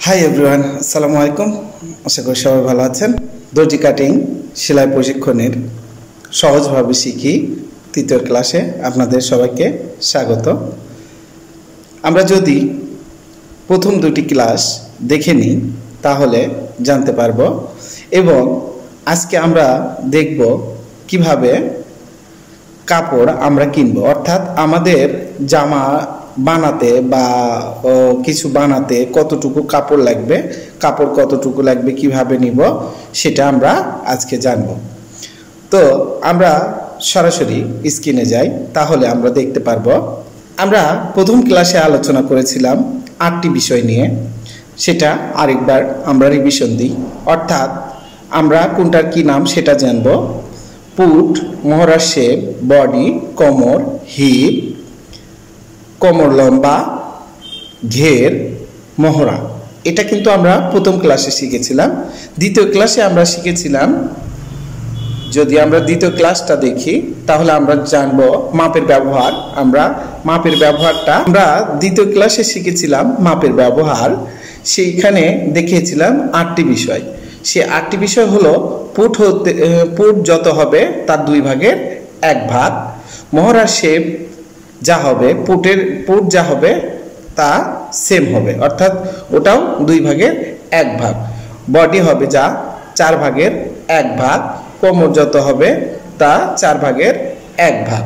Hi everyone, আসসালামু আলাইকুম। আশা করি সবাই ভালো আছেন। দর্জি কাটিং সেলাই প্রশিক্ষণের সহজভাবে শিখি তৃতীয় ক্লাসে আপনাদের সবাইকে স্বাগত। আমরা যদি প্রথম দুটি ক্লাস দেখে নিই তাহলে জানতে পারবো, এবং আজকে আমরা দেখব কিভাবে কাপড় আমরা কিনবো, অর্থাৎ আমাদের জামা বানাতে বা কিছু বানাতে কতটুকু কাপড় লাগবে, কাপড় কতটুকু লাগবে, কিভাবে নিব সেটা আমরা আজকে জানব। তো আমরা সরাসরি স্ক্রিনে যাই, তাহলে আমরা দেখতে পারবো। আমরা প্রথম ক্লাসে আলোচনা করেছিলাম 8টি বিষয় নিয়ে, সেটা আরেকবার আমরা রিভিশন দিই। অর্থাৎ আমরা কোনটার কি নাম সেটা জানব। পুট, মহড়ার শেপ, বডি, কোমর, হিপ, কোমর লম্বা, ঘের, মহড়া। এটা কিন্তু আমরা প্রথম ক্লাসে শিখেছিলাম। দ্বিতীয় ক্লাসে আমরা শিখেছিলাম, যদি আমরা দ্বিতীয় ক্লাসটা দেখি তাহলে আমরা জানব মাপের ব্যবহার। আমরা দ্বিতীয় ক্লাসে শিখেছিলাম মাপের ব্যবহার। সেইখানে দেখিয়েছিলাম 8টি বিষয়। সে 8টি বিষয় হলো পুট যত হবে তার 2 ভাগের 1 ভাগ, মহড়ার শেপ যা হবে, পুট যা হবে তা সেম হবে, অর্থাৎ ওটাও 2 ভাগের 1 ভাগ, বডি হবে যা 4 ভাগের 1 ভাগ, কোমর যত হবে তা 4 ভাগের 1 ভাগ,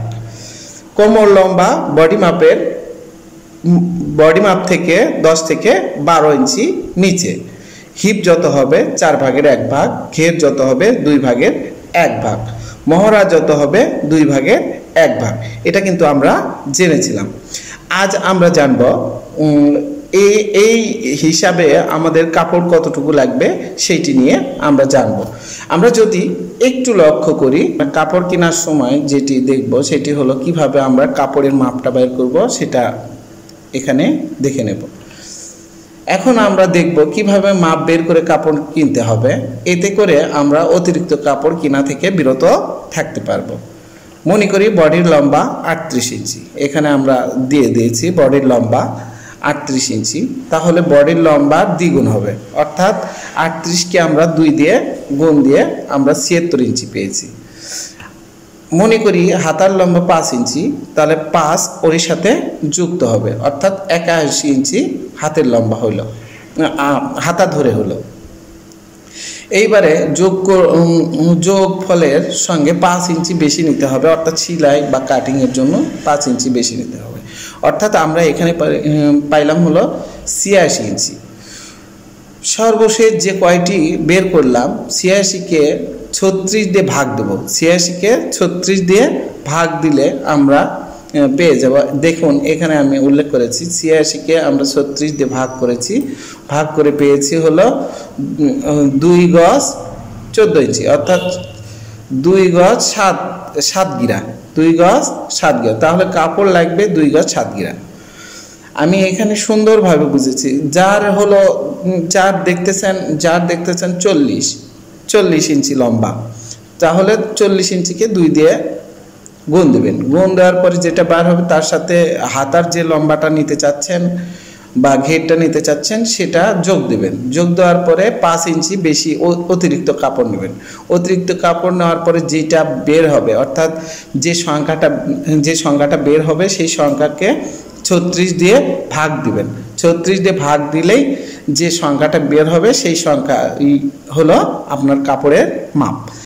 কোমর লম্বা বডি মাপ থেকে 10 থেকে 12 ইঞ্চি নিচে, হিপ যত হবে 4 ভাগের 1 ভাগ, ঘের যত হবে 2 ভাগের 1 ভাগ, মহড়া যত হবে 2 ভাগের 1 ভাগ। এটা কিন্তু আমরা জেনেছিলাম। আজ আমরা জানব এই হিসাবে আমাদের কাপড় কতটুকু লাগবে সেইটি নিয়ে আমরা জানব। আমরা যদি একটু লক্ষ্য করি, কাপড় কেনার সময় যেটি দেখব সেটি হলো কিভাবে আমরা কাপড়ের মাপটা বের করব, সেটা এখানে দেখে নেব। এখন আমরা দেখব কিভাবে মাপ বের করে কাপড় কিনতে হবে। এতে করে আমরা অতিরিক্ত কাপড় কেনা থেকে বিরত থাকতে পারবো। মনে করি বডির লম্বা 38 ইঞ্চি, এখানে আমরা দিয়েছি বডির লম্বা 38 ইঞ্চি, তাহলে বডির লম্বা দ্বিগুণ হবে, অর্থাৎ 38কে আমরা 2 দিয়ে গুণ দিয়ে আমরা 76 ইঞ্চি পেয়েছি। মনে করি হাতার লম্বা 5 ইঞ্চি, তাহলে 5 ওর সাথে যুক্ত হবে, অর্থাৎ 81 ইঞ্চি হাতের লম্বা হলো, হাতা ধরে হলো। এইবারে যোগ ফলের সঙ্গে 5 ইঞ্চি বেশি নিতে হবে, অর্থাৎ সেলাই বা কাটিংয়ের জন্য 5 ইঞ্চি বেশি নিতে হবে, অর্থাৎ আমরা এখানে পাইলাম হলো 86 ইঞ্চি। সর্বশেষ যে কয়টি বের করলাম, 86কে 36 দিয়ে ভাগ দেব। 86কে 36 দিয়ে ভাগ দিলে আমরা পেয়ে যাব। দেখুন এখানে আমি উল্লেখ করেছি 86কে আমরা 36 দিয়ে ভাগ করেছি, ভাগ করে পেয়েছি হলো 2 গজ 14 ইঞ্চি, অর্থাৎ 2 গজ 7 গিরা, 2 গজ 7 গিরা, তাহলে কাপড় লাগবে 2 গজ 7 গিরা। আমি এখানে সুন্দরভাবে বুঝেছি। যার দেখতেছেন 40 ইঞ্চি লম্বা, তাহলে 40 ইঞ্চিকে 2 দিয়ে গুণ দেবেন। গুণ দেওয়ার পরে যেটা বার হবে তার সাথে হাতার যে লম্বাটা নিতে চাচ্ছেন বা ঘেরটা নিতে চাচ্ছেন সেটা যোগ দেবেন। যোগ দেওয়ার পরে 5 ইঞ্চি বেশি অতিরিক্ত কাপড় নেবেন। অতিরিক্ত কাপড় নেওয়ার পরে যেটা বের হবে, অর্থাৎ যে সংখ্যাটা বের হবে সেই সংখ্যাকে 36 দিয়ে ভাগ দিবেন। 36 দিয়ে ভাগ দিলেই যে সংখ্যাটা বের হবে সেই সংখ্যা হলো আপনার কাপড়ের মাপ।